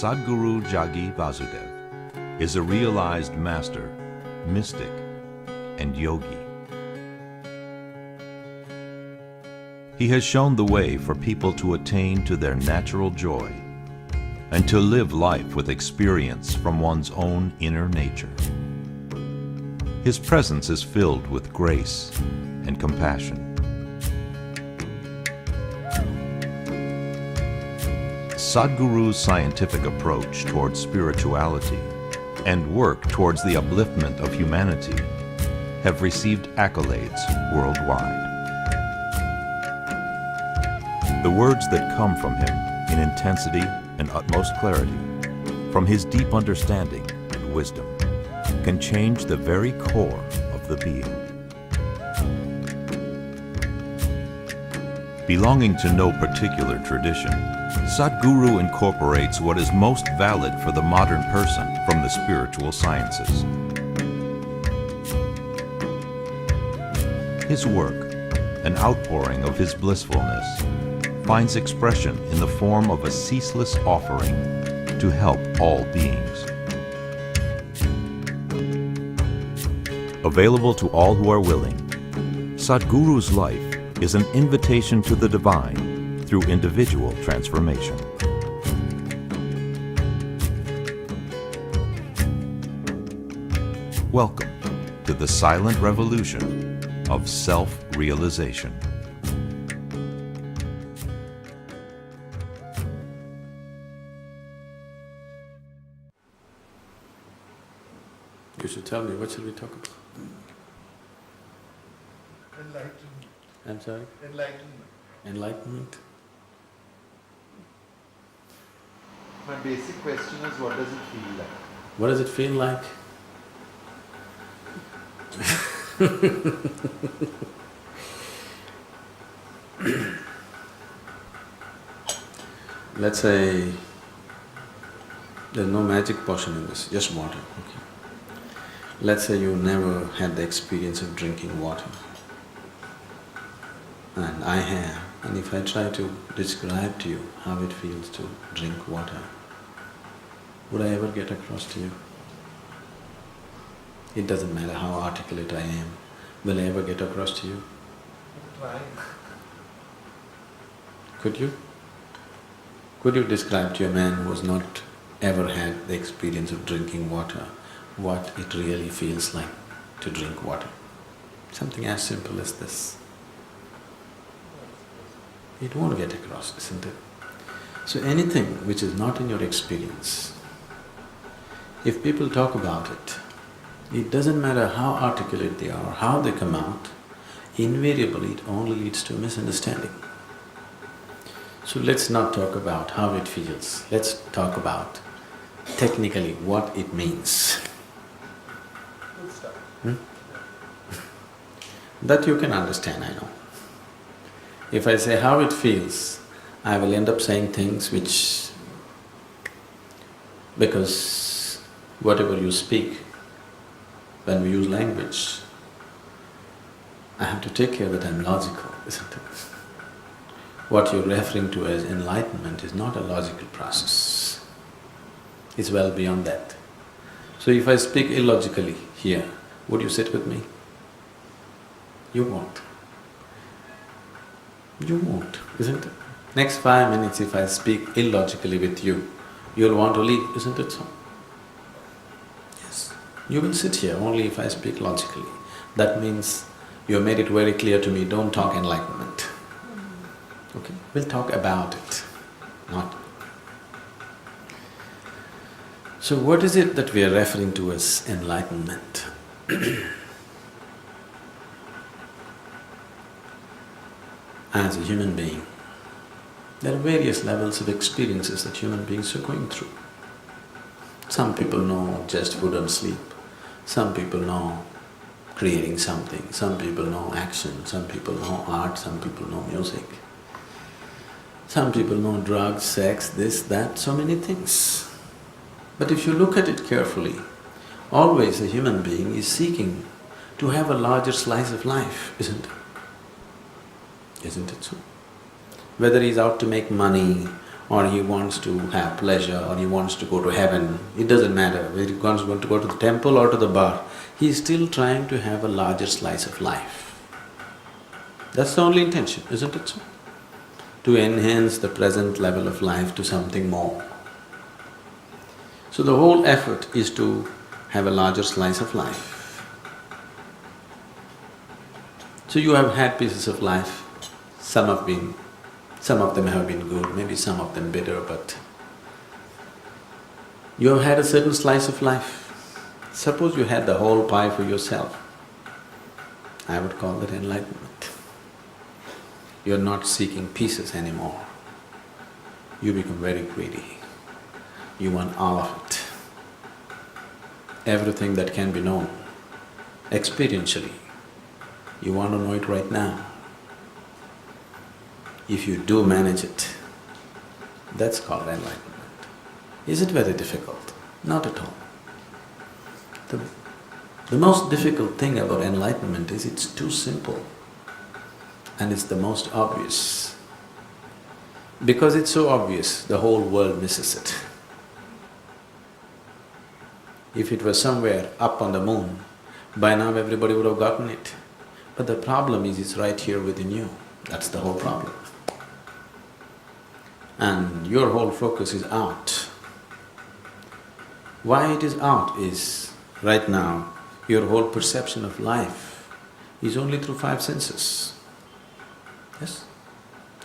Sadhguru Jagi Vasudev is a realized master, mystic, and yogi. He has shown the way for people to attain to their natural joy and to live life with experience from one's own inner nature. His presence is filled with grace and compassion. Sadhguru's scientific approach towards spirituality and work towards the upliftment of humanity have received accolades worldwide. The words that come from him in intensity and utmost clarity, from his deep understanding and wisdom, can change the very core of the being. Belonging to no particular tradition, Sadhguru incorporates what is most valid for the modern person from the spiritual sciences. His work, an outpouring of his blissfulness, finds expression in the form of a ceaseless offering to help all beings. Available to all who are willing, Sadhguru's life is an invitation to the divine through individual transformation. Welcome to the silent revolution of self-realization. You should tell me, what should we talk about? Enlightenment. I'm sorry? Enlightenment. Enlightenment? My basic question is, what does it feel like? What does it feel like? Let's say there's no magic potion in this, just water, okay? Let's say you never had the experience of drinking water. And I have, and if I try to describe to you how it feels to drink water, would I ever get across to you? It doesn't matter how articulate I am, will I ever get across to you? I'm trying. Could you? Could you describe to a man who has not ever had the experience of drinking water what it really feels like to drink water? Something as simple as this. It won't get across, isn't it? So anything which is not in your experience, if people talk about it, it doesn't matter how articulate they are, how they come out, invariably it only leads to misunderstanding. So let's not talk about how it feels, let's talk about technically what it means. Good stuff. That you can understand, I know. If I say how it feels, I will end up saying things which… because whatever you speak, when we use language, I have to take care that I'm logical, isn't it? What you're referring to as enlightenment is not a logical process, it's well beyond that. So if I speak illogically here, would you sit with me? You won't. You won't, isn't it? Next 5 minutes if I speak illogically with you, you'll want to leave, isn't it so? Yes. You will sit here only if I speak logically. That means you have made it very clear to me, don't talk enlightenment. Okay? We'll talk about it, not… So what is it that we are referring to as enlightenment? As a human being, there are various levels of experiences that human beings are going through. Some people know just food and sleep, some people know creating something, some people know action, some people know art, some people know music. Some people know drugs, sex, this, that, so many things. But if you look at it carefully, always a human being is seeking to have a larger slice of life, isn't it? Isn't it so? Whether he's out to make money or he wants to have pleasure, or he wants to go to heaven, it doesn't matter whether he wants to go to the temple or to the bar, he is still trying to have a larger slice of life. That's the only intention, isn't it so? To enhance the present level of life to something more. So the whole effort is to have a larger slice of life. So you have had pieces of life, some of them have been good, maybe some of them bitter, but you have had a certain slice of life. Suppose you had the whole pie for yourself, I would call that enlightenment. You're not seeking pieces anymore. You become very greedy. You want all of it. Everything that can be known, experientially, you want to know it right now. If you do manage it, that's called enlightenment. Is it very difficult? Not at all. The most difficult thing about enlightenment is it's too simple and it's the most obvious. Because it's so obvious, the whole world misses it. If it was somewhere up on the moon, by now everybody would have gotten it. But the problem is it's right here within you, that's the whole problem. And your whole focus is out. Why it is out is, right now, your whole perception of life is only through five senses. Yes?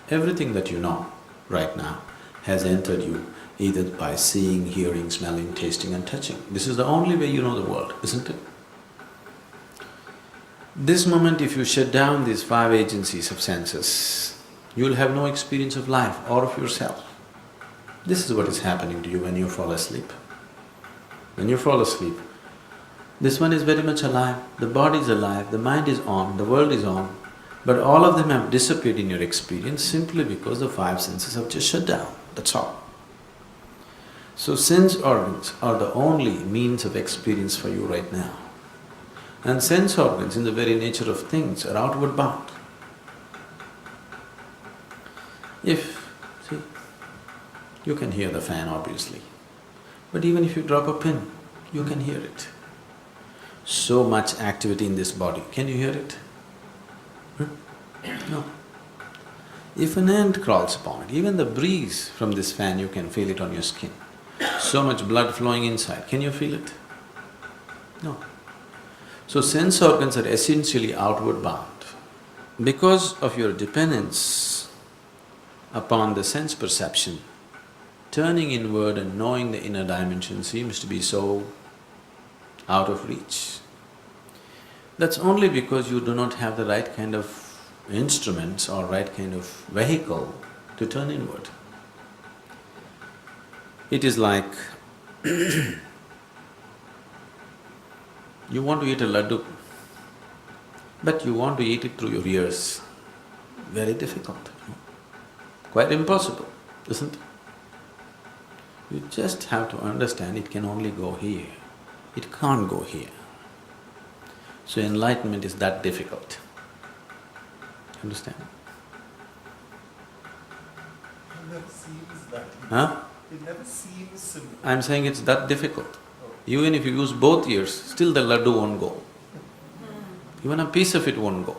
Everything that you know right now has entered you either by seeing, hearing, smelling, tasting and touching. This is the only way you know the world, isn't it? This moment if you shut down these five agencies of senses, you'll have no experience of life or of yourself. This is what is happening to you when you fall asleep. When you fall asleep, this one is very much alive, the body is alive, the mind is on, the world is on, but all of them have disappeared in your experience simply because the five senses have just shut down, that's all. So sense organs are the only means of experience for you right now. And sense organs in the very nature of things are outward bound. See, you can hear the fan obviously, but even if you drop a pin, you can hear it. So much activity in this body, can you hear it? No. If an ant crawls upon it, even the breeze from this fan you can feel it on your skin. So much blood flowing inside, can you feel it? No. So sense organs are essentially outward bound. Because of your dependence upon the sense perception, turning inward and knowing the inner dimension seems to be so out of reach. That's only because you do not have the right kind of instruments or right kind of vehicle to turn inward. It is like you want to eat a laddu, but you want to eat it through your ears. Very difficult, quite impossible, isn't it? You just have to understand it can only go here, it can't go here. So enlightenment is that difficult, understand? It never seems that. Huh? It never seems simple. I'm saying it's that difficult. Even if you use both ears, still the laddu won't go. Even a piece of it won't go.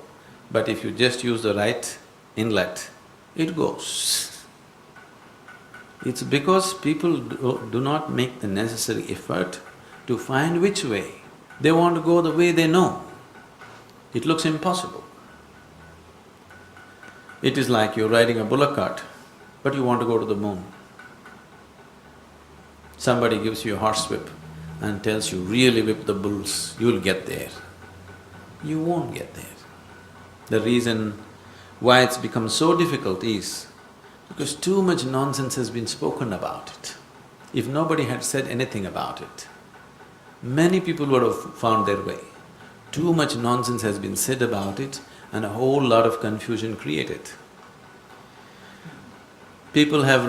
But if you just use the right inlet, it goes. It's because people do not make the necessary effort to find which way. They want to go the way they know. It looks impossible. It is like you're riding a bullock cart, but you want to go to the moon. Somebody gives you a horsewhip and tells you, really whip the bulls, you'll get there. You won't get there. The reason why it's become so difficult is because too much nonsense has been spoken about it. If nobody had said anything about it, many people would have found their way. Too much nonsense has been said about it and a whole lot of confusion created. People have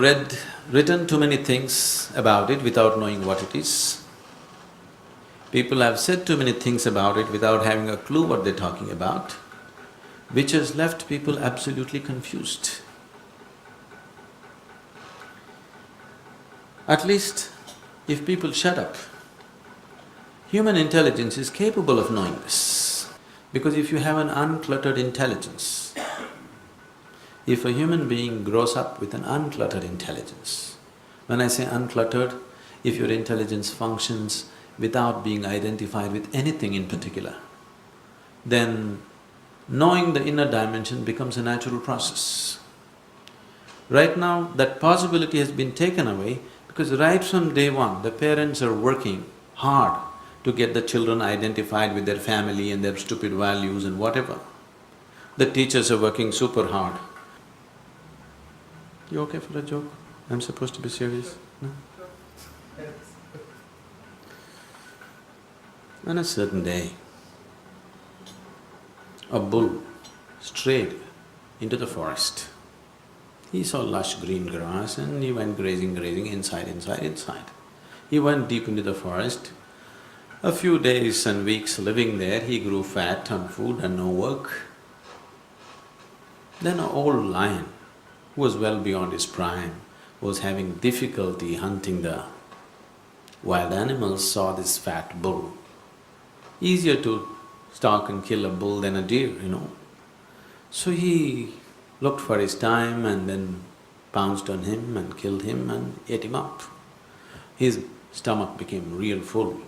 written too many things about it without knowing what it is. People have said too many things about it without having a clue what they're talking about, which has left people absolutely confused. At least if people shut up, human intelligence is capable of knowing this. Because if you have an uncluttered intelligence, if a human being grows up with an uncluttered intelligence, when I say uncluttered, if your intelligence functions without being identified with anything in particular, then knowing the inner dimension becomes a natural process. Right now, that possibility has been taken away because right from day one, the parents are working hard to get the children identified with their family and their stupid values and whatever. The teachers are working super hard. You okay for a joke? I'm supposed to be serious? No? On a certain day, a bull strayed into the forest. He saw lush green grass and he went grazing, inside. He went deep into the forest. A few days and weeks living there, he grew fat on food and no work. Then an old lion, who was well beyond his prime, was having difficulty hunting the wild animals, saw this fat bull. Easier to stalk and kill a bull than a deer, So he looked for his time and then pounced on him and killed him and ate him up. His stomach became real full.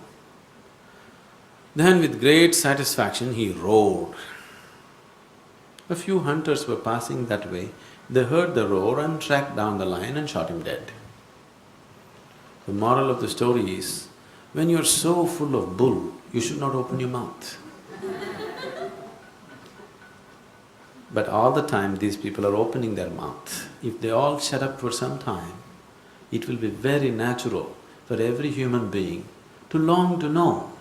Then with great satisfaction he roared. A few hunters were passing that way. They heard the roar and tracked down the lion and shot him dead. The moral of the story is, when you're so full of bull, you should not open your mouth. But all the time these people are opening their mouth. If they all shut up for some time, it will be very natural for every human being to long to know.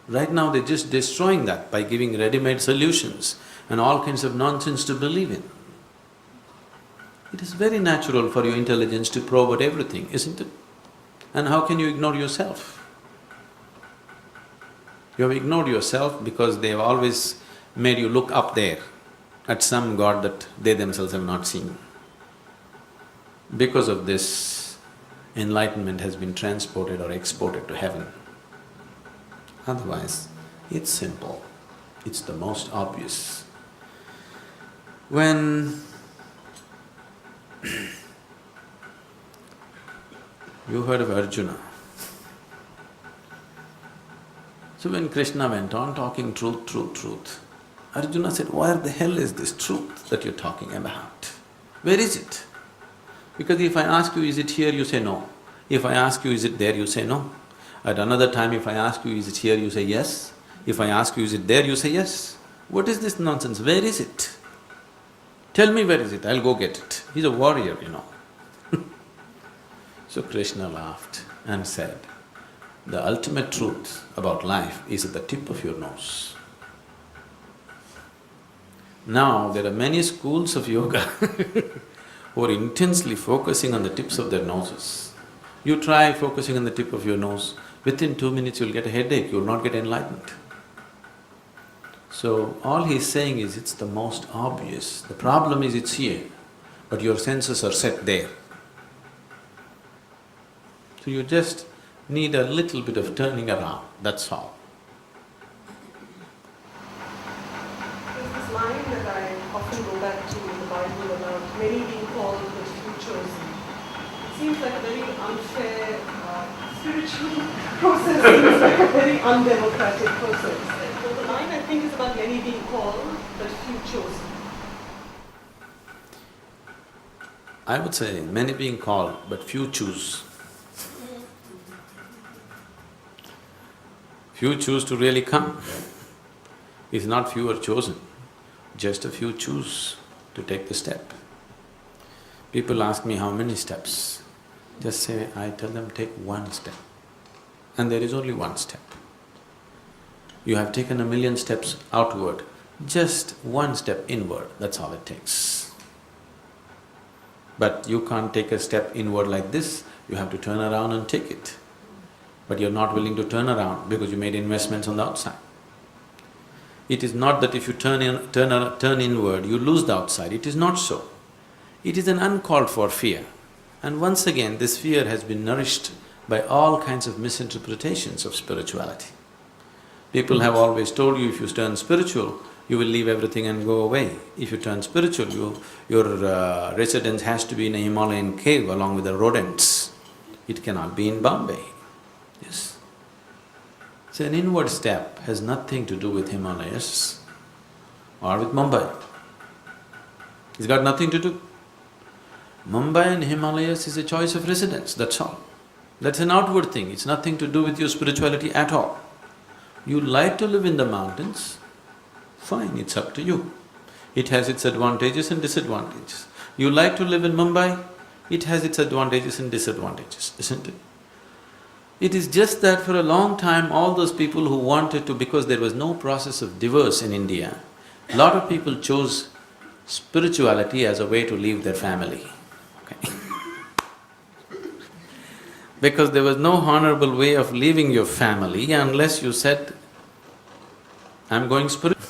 Right now they're just destroying that by giving ready-made solutions and all kinds of nonsense to believe in. It is very natural for your intelligence to probe at everything, isn't it? And how can you ignore yourself? You have ignored yourself because they've always made you look up there at some god that they themselves have not seen. Because of this, enlightenment has been transported or exported to heaven. Otherwise, it's simple, it's the most obvious. When you heard of Arjuna. So when Krishna went on talking truth, Arjuna said, where the hell is this truth that you're talking about? Where is it? Because if I ask you, is it here, you say no. If I ask you, is it there, you say no. At another time, if I ask you, is it here, you say yes. If I ask you, is it there, you say yes. What is this nonsense? Where is it? Tell me where is it, I'll go get it. He's a warrior, So Krishna laughed and said, the ultimate truth about life is at the tip of your nose. Now, there are many schools of yoga who are intensely focusing on the tips of their noses. You try focusing on the tip of your nose, within 2 minutes you'll get a headache, you'll not get enlightenment. So, all he's saying is it's the most obvious. The problem is it's here, but your senses are set there. So you just need a little bit of turning around, that's all. There's this line that I often go back to in the Bible about many being called but few chosen. It seems like a very unfair spiritual process, seems like a very undemocratic process. So the line I think is about many being called but few chosen. I would say many being called but few choose. Few choose to really come. It's not few are chosen, just a few choose to take the step. People ask me how many steps. Just say, I tell them take one step. And there is only one step. You have taken 1,000,000 steps outward, just one step inward, that's all it takes. But you can't take a step inward like this, you have to turn around and take it. But you're not willing to turn around because you made investments on the outside. It is not that if you turn inward, you lose the outside, it is not so. It is an uncalled for fear. And once again, this fear has been nourished by all kinds of misinterpretations of spirituality. People have always told you if you turn spiritual, you will leave everything and go away. If you turn spiritual, your residence has to be in a Himalayan cave along with the rodents. It cannot be in Bombay. Yes. So an inward step has nothing to do with Himalayas or with Mumbai. It's got nothing to do. Mumbai and Himalayas is a choice of residence, that's all. That's an outward thing, it's nothing to do with your spirituality at all. You like to live in the mountains, fine, it's up to you. It has its advantages and disadvantages. You like to live in Mumbai, it has its advantages and disadvantages, isn't it? It is just that for a long time, all those people who wanted to… because there was no process of divorce in India, a lot of people chose spirituality as a way to leave their family, okay? Because there was no honorable way of leaving your family unless you said, I'm going spiritual.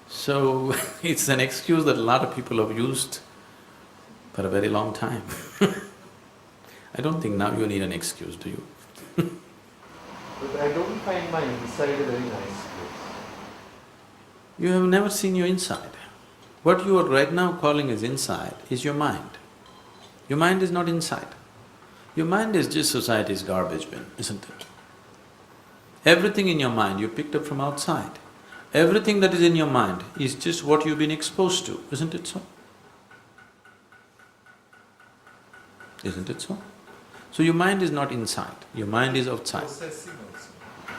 So, it's an excuse that a lot of people have used for a very long time. I don't think now you need an excuse, do you? But I don't find my inside a very nice place. You have never seen your inside. What you are right now calling as inside is your mind. Your mind is not inside. Your mind is just society's garbage bin, isn't it? Everything in your mind you picked up from outside. Everything that is in your mind is just what you've been exposed to, isn't it so? Isn't it so? So your mind is not inside, your mind is outside. Processing also.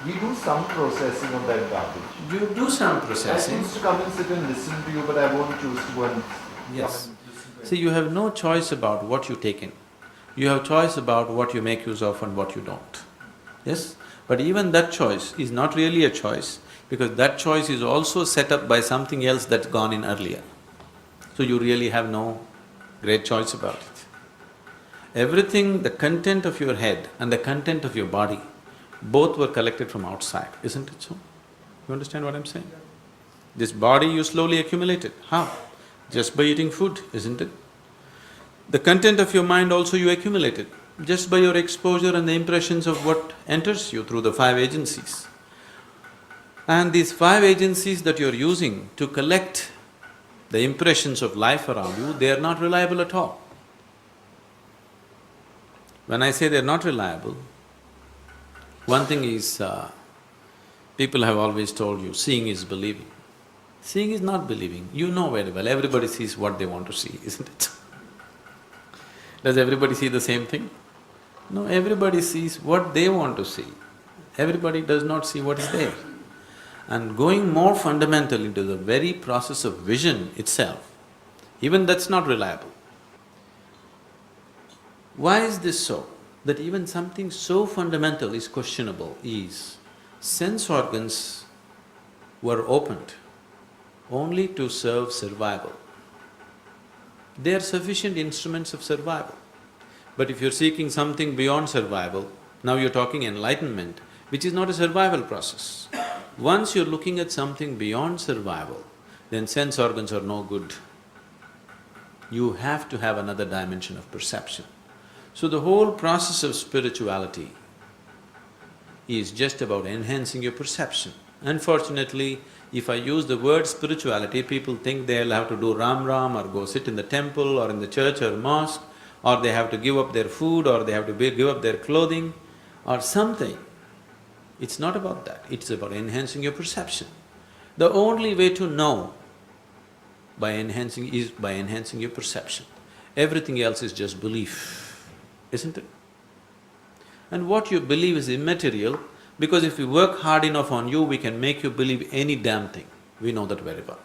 We do some processing of that garbage. You do some I processing. choose to come and sit and listen to you, but I won't choose to go and Yes. come and listen to See, you have no choice about what you take in. You have choice about what you make use of and what you don't. Yes? But even that choice is not really a choice, because that choice is also set up by something else that's gone in earlier. So you really have no great choice about it. Everything, the content of your head and the content of your body, both were collected from outside, isn't it so? You understand what I'm saying? This body you slowly accumulated. How? Just by eating food, isn't it? The content of your mind also you accumulated, just by your exposure and the impressions of what enters you through the five agencies. And these five agencies that you're using to collect the impressions of life around you, they are not reliable at all. When I say they're not reliable, one thing is, people have always told you, seeing is believing. Seeing is not believing, you know very well, everybody sees what they want to see, isn't it? Does everybody see the same thing? No, everybody sees what they want to see. Everybody does not see what is there. And going more fundamental into the very process of vision itself, even that's not reliable. Why is this so? That even something so fundamental is questionable is, sense organs were opened only to serve survival. They are sufficient instruments of survival. But if you're seeking something beyond survival, now you're talking enlightenment, which is not a survival process. Once you're looking at something beyond survival, then sense organs are no good. You have to have another dimension of perception. So the whole process of spirituality is just about enhancing your perception. Unfortunately, if I use the word spirituality, people think they'll have to do Ram or go sit in the temple or in the church or mosque, or they have to give up their food, or they have to give up their clothing or something. It's not about that, it's about enhancing your perception. The only way to know is by enhancing your perception. Everything else is just belief, isn't it? And what you believe is immaterial, because if we work hard enough on you, we can make you believe any damn thing. We know that very well.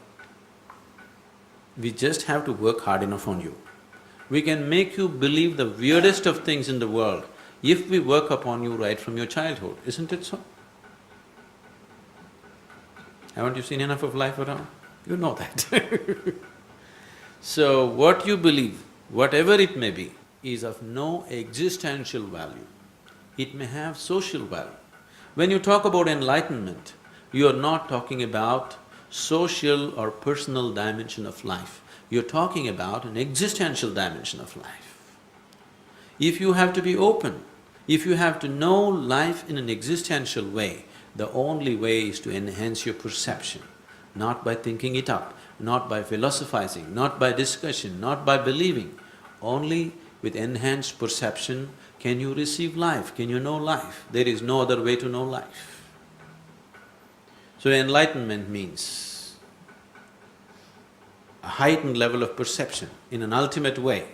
We just have to work hard enough on you. We can make you believe the weirdest of things in the world if we work upon you right from your childhood, isn't it so? Haven't you seen enough of life around? You know that. So what you believe, whatever it may be, is of no existential value. It may have social value. When you talk about enlightenment, you are not talking about social or personal dimension of life. You're talking about an existential dimension of life. If you have to be open, if you have to know life in an existential way, the only way is to enhance your perception, not by thinking it up, not by philosophizing, not by discussion, not by believing. Only with enhanced perception can you receive life, can you know life. There is no other way to know life. So enlightenment means a heightened level of perception in an ultimate way.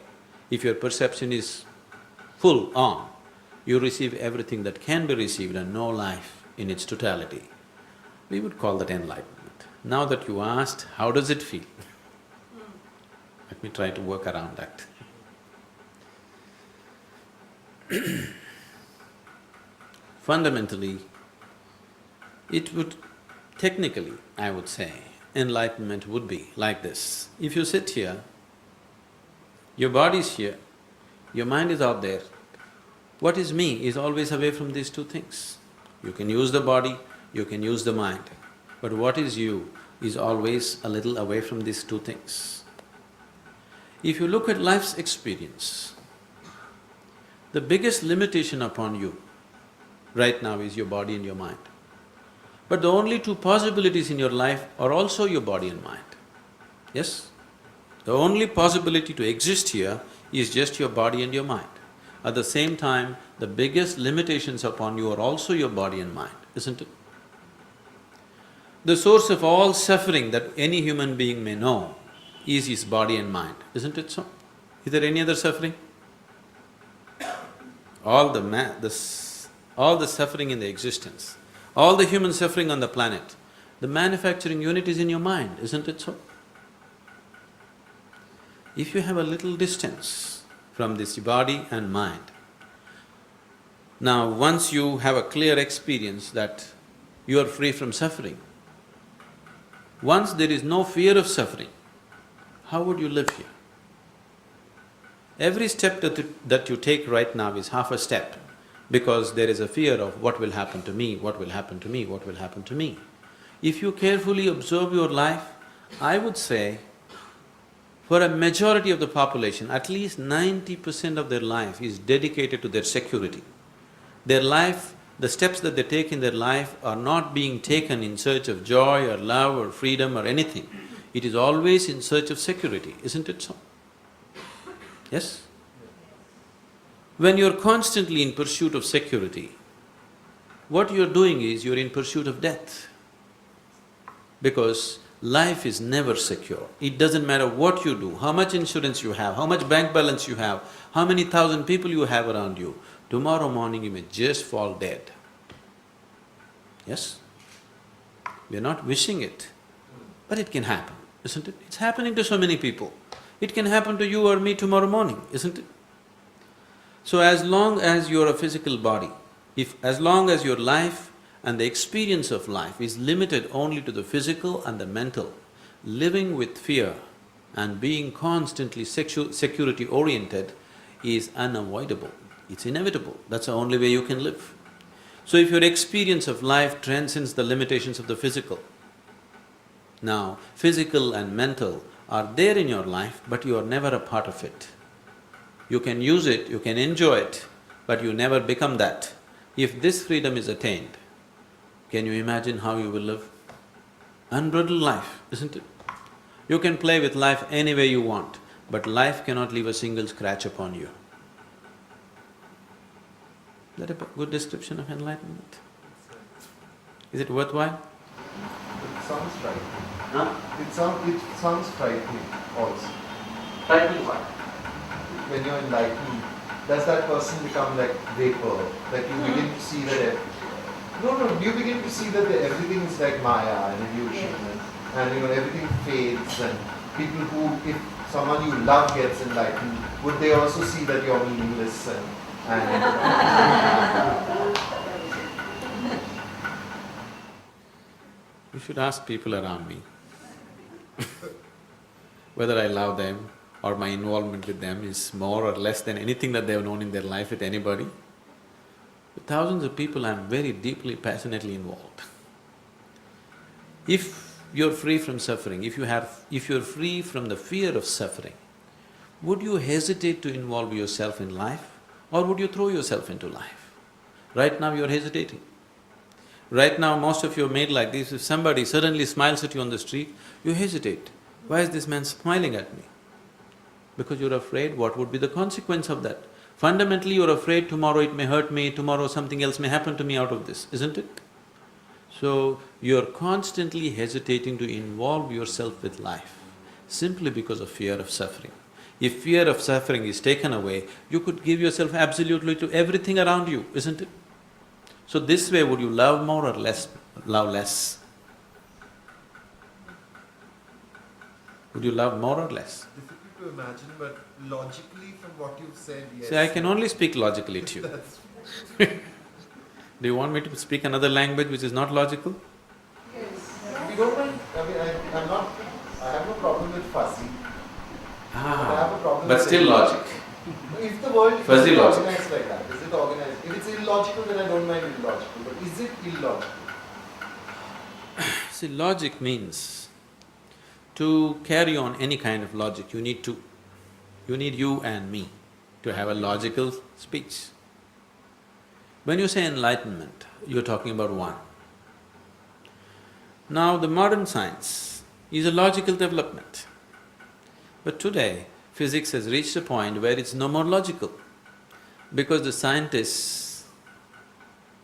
If your perception is full on, you receive everything that can be received and know life in its totality. We would call that enlightenment. Now that you asked, how does it feel? Let me try to work around that. Fundamentally, it would… technically, I would say, enlightenment would be like this. If you sit here, your body is here, your mind is out there, what is me is always away from these two things. You can use the body, you can use the mind, but what is you is always a little away from these two things. If you look at life's experience, the biggest limitation upon you right now is your body and your mind. But the only two possibilities in your life are also your body and mind. Yes? The only possibility to exist here is just your body and your mind. At the same time, the biggest limitations upon you are also your body and mind, isn't it? The source of all suffering that any human being may know is his body and mind, isn't it so? Is there any other suffering? All the suffering in the existence, all the human suffering on the planet, the manufacturing unit is in your mind, isn't it so? If you have a little distance from this body and mind, now once you have a clear experience that you are free from suffering, once there is no fear of suffering, how would you live here? Every step that you take right now is half a step, because there is a fear of what will happen to me, what will happen to me, what will happen to me. If you carefully observe your life, I would say, for a majority of the population, at least 90% of their life is dedicated to their security. Their life, the steps that they take in their life are not being taken in search of joy or love or freedom or anything. It is always in search of security, isn't it so? Yes? When you're constantly in pursuit of security, what you're doing is you're in pursuit of death. Because life is never secure. It doesn't matter what you do, how much insurance you have, how much bank balance you have, how many thousand people you have around you, tomorrow morning you may just fall dead. Yes? We're not wishing it, but it can happen, isn't it? It's happening to so many people. It can happen to you or me tomorrow morning, isn't it? So as long as you're a physical body, as long as your life and the experience of life is limited only to the physical and the mental, living with fear and being constantly security-oriented is unavoidable, it's inevitable, that's the only way you can live. So if your experience of life transcends the limitations of the physical, now physical and mental are there in your life, but you are never a part of it. You can use it, you can enjoy it, but you never become that. If this freedom is attained, can you imagine how you will live? Unbridled life, isn't it? You can play with life any way you want, but life cannot leave a single scratch upon you. Is that a good description of enlightenment? Is it worthwhile? It sounds frightening. Huh? It sounds frightening also. Frightening what? When you're enlightened, does that person become like vapor, that you begin to see that… you begin to see that everything is like Maya and illusion, and everything fades, and people who… if someone you love gets enlightened, would they also see that you're meaningless and… You should ask people around me whether I love them or my involvement with them is more or less than anything that they have known in their life with anybody. With thousands of people, I'm very deeply, passionately involved. If you're free from suffering, if you're free from the fear of suffering, would you hesitate to involve yourself in life? Or would you throw yourself into life? Right now you're hesitating. Right now most of you are made like this, if somebody suddenly smiles at you on the street, you hesitate. Why is this man smiling at me? Because you're afraid what would be the consequence of that. Fundamentally you're afraid tomorrow it may hurt me, tomorrow something else may happen to me out of this, isn't it? So, you're constantly hesitating to involve yourself with life simply because of fear of suffering. If fear of suffering is taken away, you could give yourself absolutely to everything around you, isn't it? So this way, would you love more or less, love less? Would you love more or less? Difficult to imagine, but logically from what you've said, yes. See, I can only speak logically to you. That's Do you want me to speak another language which is not logical? we don't mind, I'm not, I have no problem with fuzzy. I have a problem But with still illogical. logic. If the world Fuzzy is logic. organized like that, is it organized? If it's illogical, then I don't mind illogical, but is it illogical? See, logic means to carry on any kind of logic, you need two. You need you and me to have a logical speech. When you say enlightenment, you're talking about one. Now, the modern science is a logical development. But today, physics has reached a point where it's no more logical, because the scientists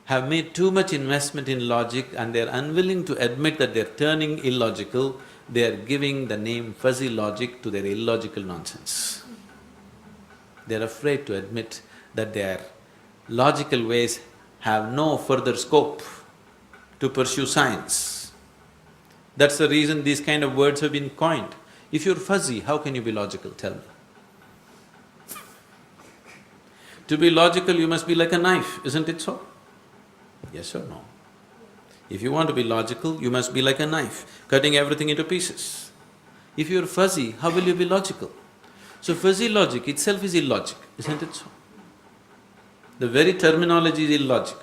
have made too much investment in logic and they're unwilling to admit that they're turning illogical, they're giving the name fuzzy logic to their illogical nonsense. They're afraid to admit that their logical ways have no further scope to pursue science. That's the reason these kind of words have been coined. If you're fuzzy, how can you be logical, tell me? To be logical, you must be like a knife, isn't it so? Yes or no? If you want to be logical, you must be like a knife, cutting everything into pieces. If you're fuzzy, how will you be logical? So fuzzy logic itself is illogic, isn't it so? The very terminology is illogic.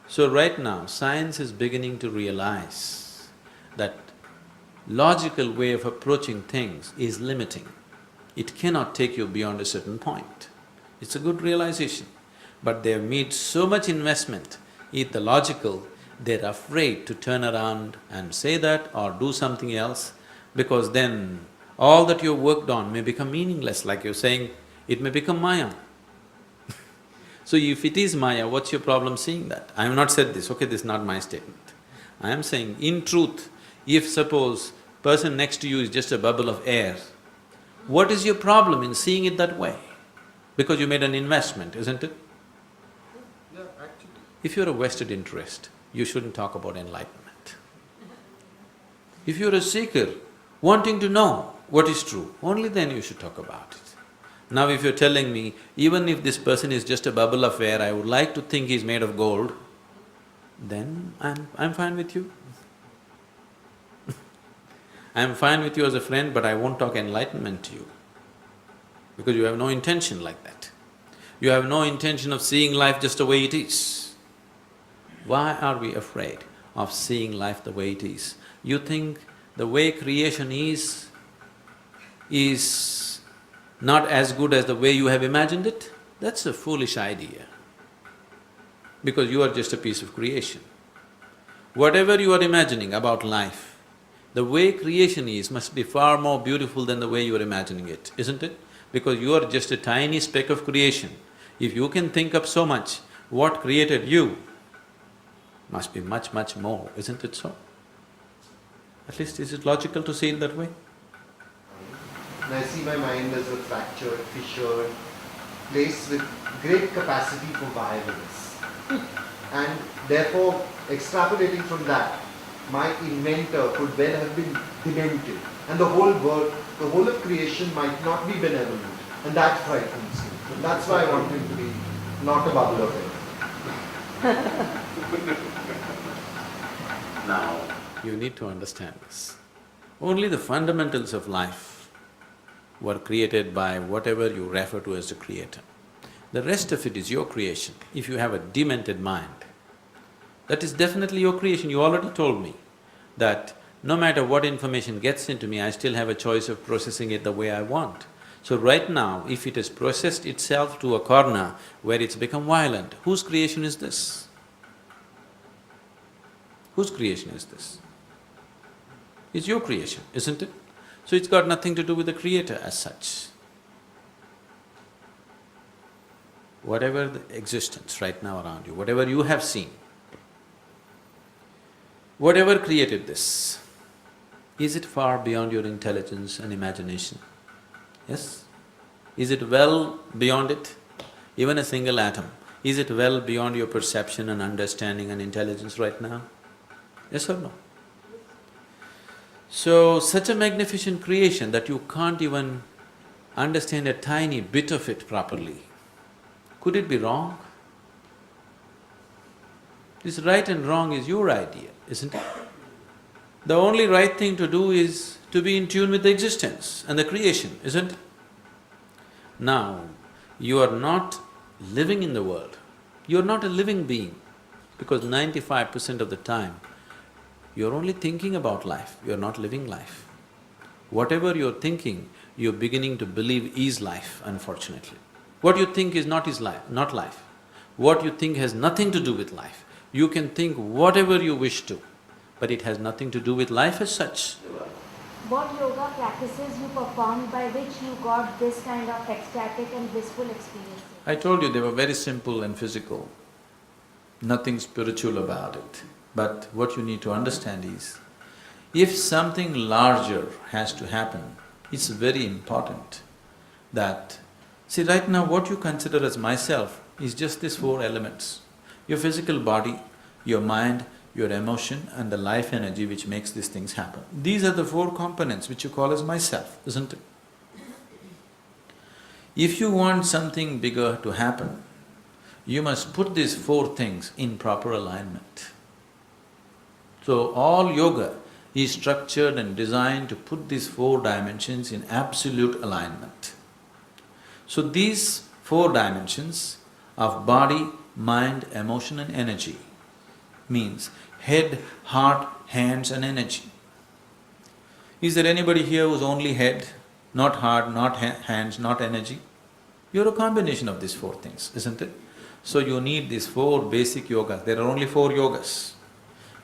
So right now, science is beginning to realize that logical way of approaching things is limiting. It cannot take you beyond a certain point. It's a good realization. But they've made so much investment in the logical, they're afraid to turn around and say that or do something else, because then all that you've worked on may become meaningless, like you're saying, it may become Maya. So if it is Maya, what's your problem seeing that? I have not said this, okay, this is not my statement. I am saying, in truth, if suppose person next to you is just a bubble of air, what is your problem in seeing it that way? Because you made an investment, isn't it? Yeah, actually. If you're a vested interest, you shouldn't talk about enlightenment. If you're a seeker, wanting to know what is true, only then you should talk about it. Now if you're telling me, even if this person is just a bubble of air, I would like to think he's made of gold, then I'm fine with you. I'm fine with you as a friend, but I won't talk enlightenment to you, because you have no intention like that. You have no intention of seeing life just the way it is. Why are we afraid of seeing life the way it is? You think the way creation is not as good as the way you have imagined it? That's a foolish idea, because you are just a piece of creation. Whatever you are imagining about life, the way creation is must be far more beautiful than the way you are imagining it, isn't it? Because you are just a tiny speck of creation. If you can think up so much, what created you must be much, much more, isn't it so? At least is it logical to see it that way? And I see my mind as a fractured, fissured place with great capacity for violence. And therefore, extrapolating from that, my inventor could well have been demented, and the whole world, the whole of creation might not be benevolent, and that frightens me. And that's why I want him to be not a bubble of air. Now, you need to understand this. Only the fundamentals of life were created by whatever you refer to as the creator. The rest of it is your creation. If you have a demented mind, that is definitely your creation. You already told me that no matter what information gets into me, I still have a choice of processing it the way I want. So right now, if it has processed itself to a corner where it's become violent, whose creation is this? Whose creation is this? It's your creation, isn't it? So it's got nothing to do with the creator as such. Whatever the existence right now around you, whatever you have seen, whatever created this, is it far beyond your intelligence and imagination? Yes? Is it well beyond it? Even a single atom, is it well beyond your perception and understanding and intelligence right now? Yes or no? So, such a magnificent creation that you can't even understand a tiny bit of it properly. Could it be wrong? This right and wrong is your idea, isn't it? The only right thing to do is to be in tune with the existence and the creation, isn't it? Now, you are not living in the world, you are not a living being, because 95% of the time, you're only thinking about life, you're not living life. Whatever you're thinking, you're beginning to believe is life, unfortunately. What you think is not life. What you think has nothing to do with life. You can think whatever you wish to, but it has nothing to do with life as such. What yoga practices you performed by which you got this kind of ecstatic and blissful experience? I told you they were very simple and physical, nothing spiritual about it. But what you need to understand is, if something larger has to happen, it's very important that… See, right now what you consider as myself is just these four elements. Your physical body, your mind, your emotion and the life energy which makes these things happen. These are the four components which you call as myself, isn't it? If you want something bigger to happen, you must put these four things in proper alignment. So all yoga is structured and designed to put these four dimensions in absolute alignment. So these four dimensions of body, mind, emotion and energy means head, heart, hands and energy. Is there anybody here who's only head, not heart, not hands, not energy? You're a combination of these four things, isn't it? So you need these four basic yogas. There are only four yogas.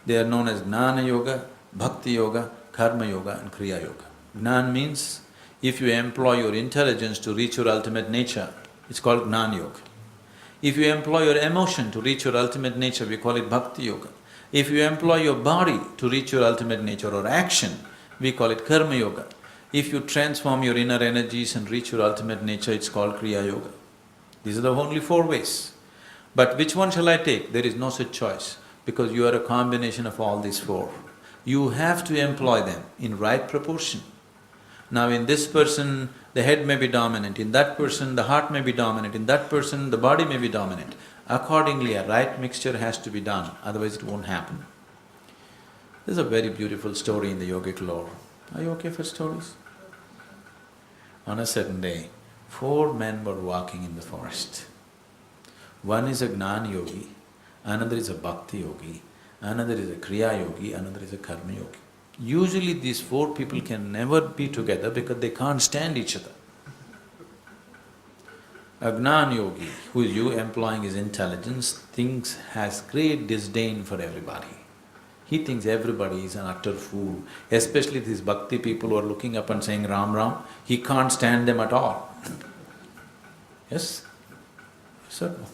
They are known as Gnana Yoga, Bhakti Yoga, Karma Yoga and Kriya Yoga. Gnan means if you employ your intelligence to reach your ultimate nature, it's called Gnan Yoga. If you employ your emotion to reach your ultimate nature, we call it Bhakti Yoga. If you employ your body to reach your ultimate nature or action, we call it Karma Yoga. If you transform your inner energies and reach your ultimate nature, it's called Kriya Yoga. These are the only four ways. But which one shall I take? There is no such choice, because you are a combination of all these four. You have to employ them in right proportion. Now in this person, the head may be dominant, in that person the heart may be dominant, in that person the body may be dominant. Accordingly, a right mixture has to be done, otherwise it won't happen. There's a very beautiful story in the yogic lore. Are you okay for stories? On a certain day, 4 men were walking in the forest. One is a Gnana yogi, another is a Bhakti yogi, another is a Kriya yogi, another is a Karma yogi. Usually these 4 people can never be together because they can't stand each other. A Gnana yogi, who is you employing his intelligence, has great disdain for everybody. He thinks everybody is an utter fool, especially these Bhakti people who are looking up and saying Ram Ram, he can't stand them at all. Yes? Yes or no?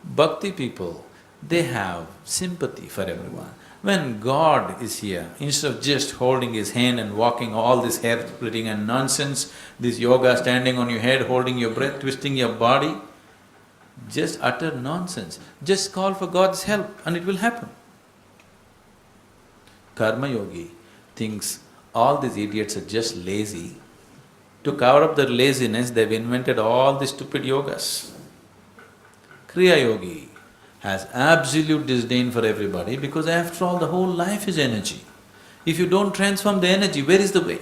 Bhakti people, they have sympathy for everyone. When God is here, instead of just holding his hand and walking all this hair splitting and nonsense, this yoga standing on your head, holding your breath, twisting your body, just utter nonsense. Just call for God's help and it will happen. Karma yogi thinks all these idiots are just lazy. To cover up their laziness, they've invented all these stupid yogas. Kriya yogi has absolute disdain for everybody because after all, the whole life is energy. If you don't transform the energy, where is the way?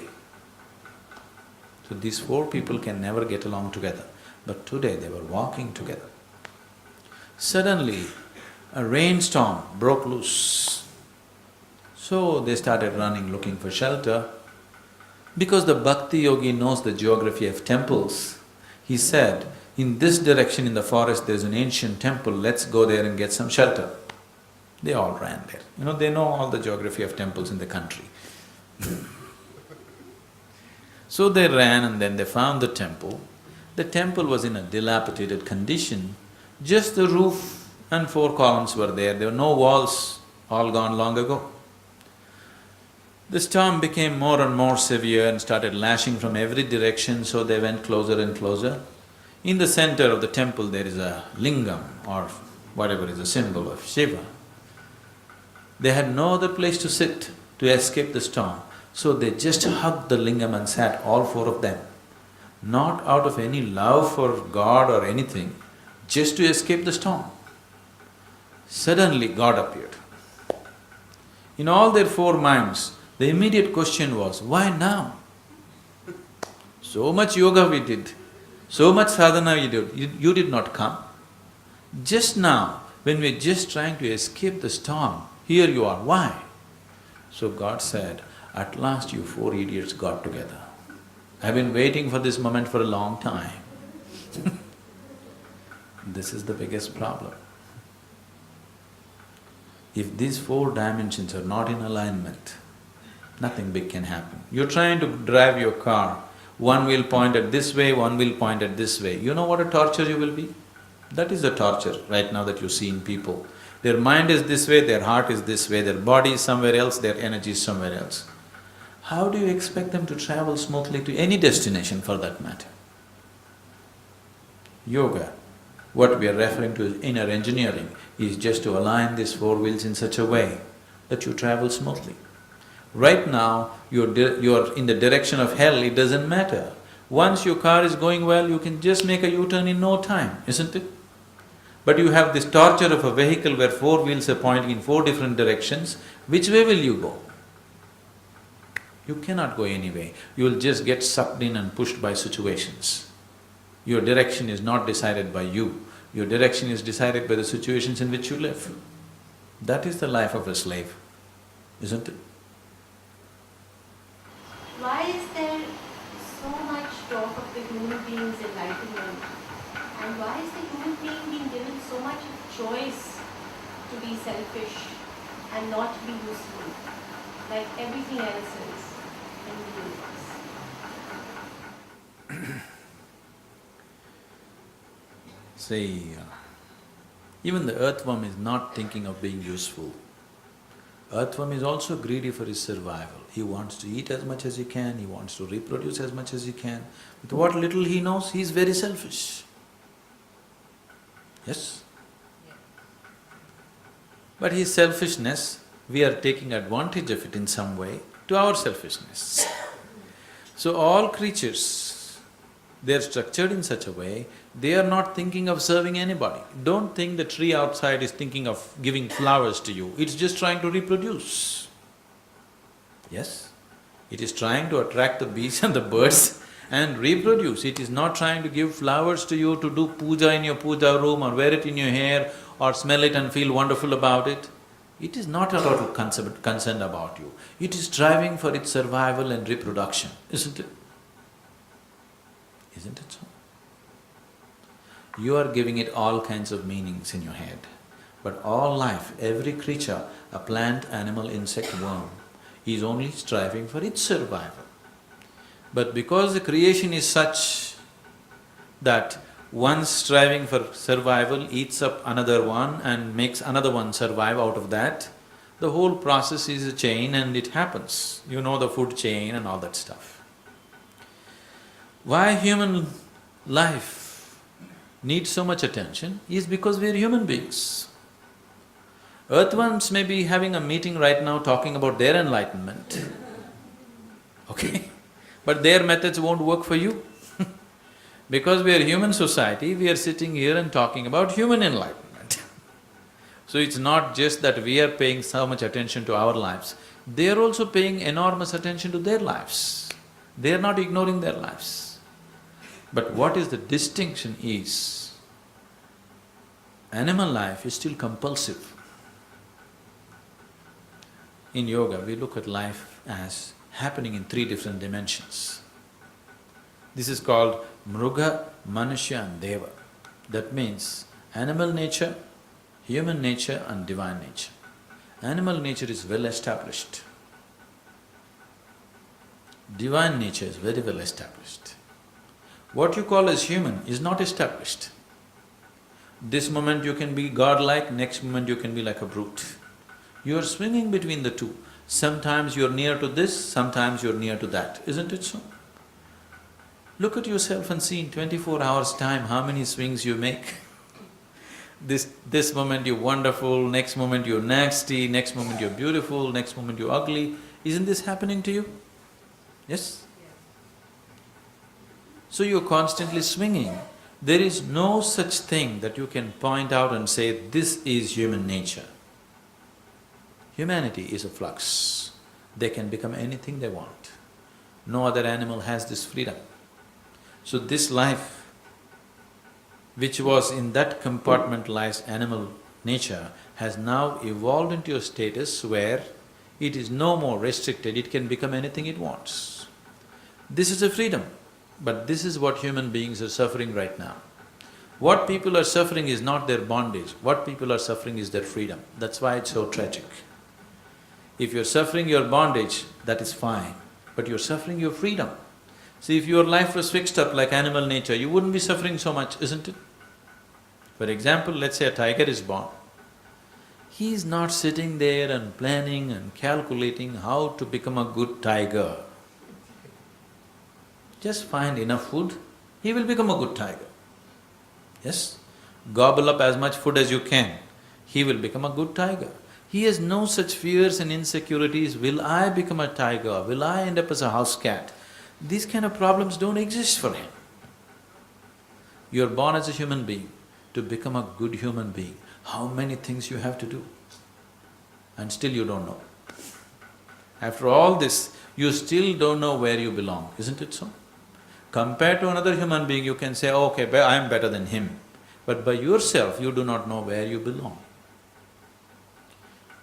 So these 4 people can never get along together. But today they were walking together. Suddenly, a rainstorm broke loose. So they started running, looking for shelter. Because the bhakti yogi knows the geography of temples, he said, in this direction in the forest there's an ancient temple, let's go there and get some shelter. They all ran there. They know all the geography of temples in the country. So they ran and then they found the temple. The temple was in a dilapidated condition, just the roof and 4 columns were there were no walls, all gone long ago. The storm became more and more severe and started lashing from every direction, so they went closer and closer. In the center of the temple there is a lingam or whatever is a symbol of Shiva. They had no other place to sit to escape the storm, so they just hugged the lingam and sat, all 4 of them. Not out of any love for God or anything, just to escape the storm. Suddenly God appeared. In all their 4 minds, the immediate question was, why now? So much yoga we did, so much sadhana we did, you did not come. Just now, when we're just trying to escape the storm, here you are, why? So God said, at last you 4 idiots got together. I've been waiting for this moment for a long time. This is the biggest problem. If these 4 dimensions are not in alignment, nothing big can happen. You're trying to drive your car, one wheel pointed this way, one wheel pointed this way. You know what a torture you will be? That is the torture right now that you see in people. Their mind is this way, their heart is this way, their body is somewhere else, their energy is somewhere else. How do you expect them to travel smoothly to any destination for that matter? Yoga, what we are referring to as inner engineering, is just to align these 4 wheels in such a way that you travel smoothly. Right now, you're in the direction of hell, it doesn't matter. Once your car is going well, you can just make a U-turn in no time, isn't it? But you have this torture of a vehicle where 4 wheels are pointing in 4 different directions, which way will you go? You cannot go any way, you will just get sucked in and pushed by situations. Your direction is not decided by you, your direction is decided by the situations in which you live. That is the life of a slave, isn't it? Why is there so much talk of the human being's enlightenment? And why is the human being being given so much choice to be selfish and not be useful, like everything else is in the universe? See, even the earthworm is not thinking of being useful. Earthworm is also greedy for his survival. He wants to eat as much as he can, he wants to reproduce as much as he can. With what little he knows, he is very selfish. Yes? But his selfishness, we are taking advantage of it in some way to our selfishness. So all creatures, they are structured in such a way, they are not thinking of serving anybody. Don't think the tree outside is thinking of giving flowers to you, it's just trying to reproduce. Yes? It is trying to attract the bees and the birds and reproduce. It is not trying to give flowers to you to do puja in your puja room or wear it in your hair or smell it and feel wonderful about it. It is not at all concerned about you. It is striving for its survival and reproduction, isn't it? Isn't it so? You are giving it all kinds of meanings in your head. But all life, every creature, a plant, animal, insect, worm, is only striving for its survival. But because the creation is such that one striving for survival eats up another one and makes another one survive out of that, the whole process is a chain and it happens. You know the food chain and all that stuff. Why human life needs so much attention is because we are human beings. Earthworms may be having a meeting right now talking about their enlightenment, okay? But their methods won't work for you. Because we are human society, we are sitting here and talking about human enlightenment. So it's not just that we are paying so much attention to our lives, they are also paying enormous attention to their lives. They are not ignoring their lives. But what is the distinction is, animal life is still compulsive. In yoga, we look at life as happening in three different dimensions. This is called Mruga, Manusya and Deva. That means animal nature, human nature and divine nature. Animal nature is well established. Divine nature is very well established. What you call as human is not established. This moment you can be godlike, next moment you can be like a brute. You are swinging between the two. Sometimes you're near to this, sometimes you're near to that, isn't it so? Look at yourself and see in 24 hours' time how many swings you make. This moment you're wonderful, next moment you're nasty, next moment you're beautiful, next moment you're ugly. Isn't this happening to you? Yes? So you're constantly swinging. There is no such thing that you can point out and say, this is human nature. Humanity is a flux. They can become anything they want. No other animal has this freedom. So this life, which was in that compartmentalized animal nature, has now evolved into a status where it is no more restricted, it can become anything it wants. This is a freedom, but this is what human beings are suffering right now. What people are suffering is not their bondage, what people are suffering is their freedom. That's why it's so tragic. If you're suffering your bondage, that is fine, but you're suffering your freedom. See, if your life was fixed up like animal nature, you wouldn't be suffering so much, isn't it? For example, let's say a tiger is born. He is not sitting there and planning and calculating how to become a good tiger. Just find enough food, he will become a good tiger. Yes? Gobble up as much food as you can, he will become a good tiger. He has no such fears and insecurities, will I become a tiger, will I end up as a house cat? These kind of problems don't exist for him. You're born as a human being. To become a good human being, how many things you have to do? And still you don't know. After all this, you still don't know where you belong, isn't it so? Compared to another human being, you can say, okay, I am better than him. But by yourself, you do not know where you belong.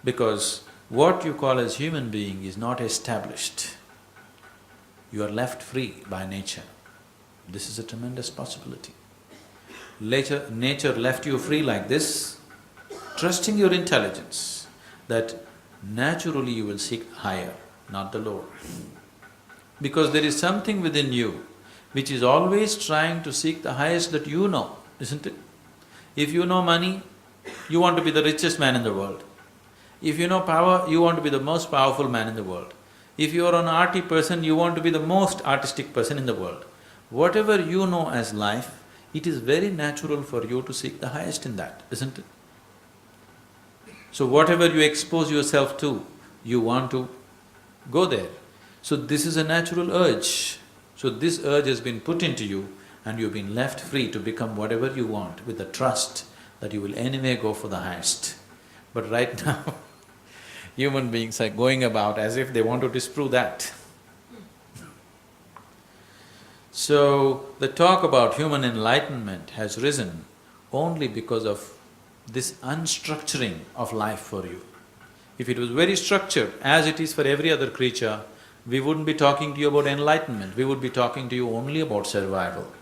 Because what you call as human being is not established. You are left free by nature. This is a tremendous possibility. Later, nature left you free like this, trusting your intelligence, that naturally you will seek higher, not the lower. Because there is something within you which is always trying to seek the highest that you know, isn't it? If you know money, you want to be the richest man in the world. If you know power, you want to be the most powerful man in the world. If you are an arty person, you want to be the most artistic person in the world. Whatever you know as life, it is very natural for you to seek the highest in that, isn't it? So whatever you expose yourself to, you want to go there. So this is a natural urge. So this urge has been put into you and you've been left free to become whatever you want with the trust that you will anyway go for the highest. But right now, human beings are going about as if they want to disprove that. So, the talk about human enlightenment has risen only because of this unstructuring of life for you. If it was very structured, as it is for every other creature, we wouldn't be talking to you about enlightenment, we would be talking to you only about survival.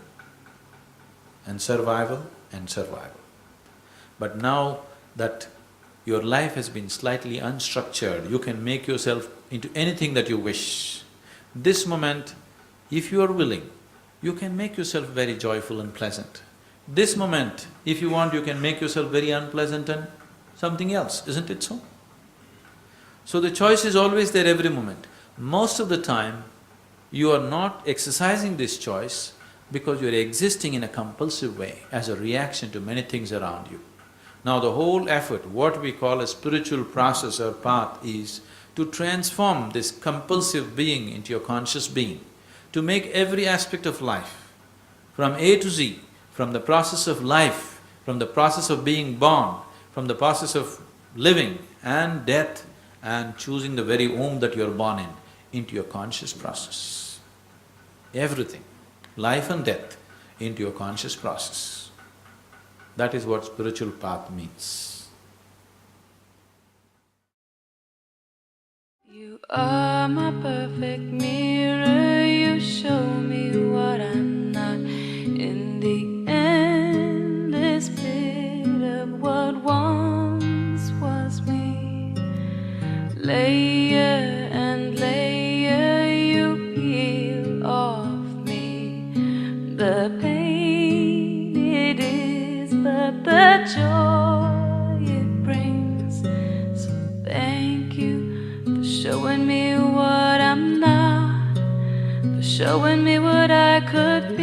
And survival and survival. But now that your life has been slightly unstructured, you can make yourself into anything that you wish. This moment, if you are willing, you can make yourself very joyful and pleasant. This moment, if you want, you can make yourself very unpleasant and something else, isn't it so? So the choice is always there every moment. Most of the time, you are not exercising this choice because you are existing in a compulsive way as a reaction to many things around you. Now the whole effort, what we call a spiritual process or path, is to transform this compulsive being into your conscious being, to make every aspect of life, from A to Z, from the process of life, from the process of being born, from the process of living and death and choosing the very womb that you're born in, into your conscious process. Everything, life and death, into your conscious process. That is what spiritual path means. You are my perfect mirror. You show me what I'm not. In the endless pit of what once was me, layer and layer you peel off me. The pain it is, but the joy it brings. So thank you for showing me what I'm not, for showing me what I could be.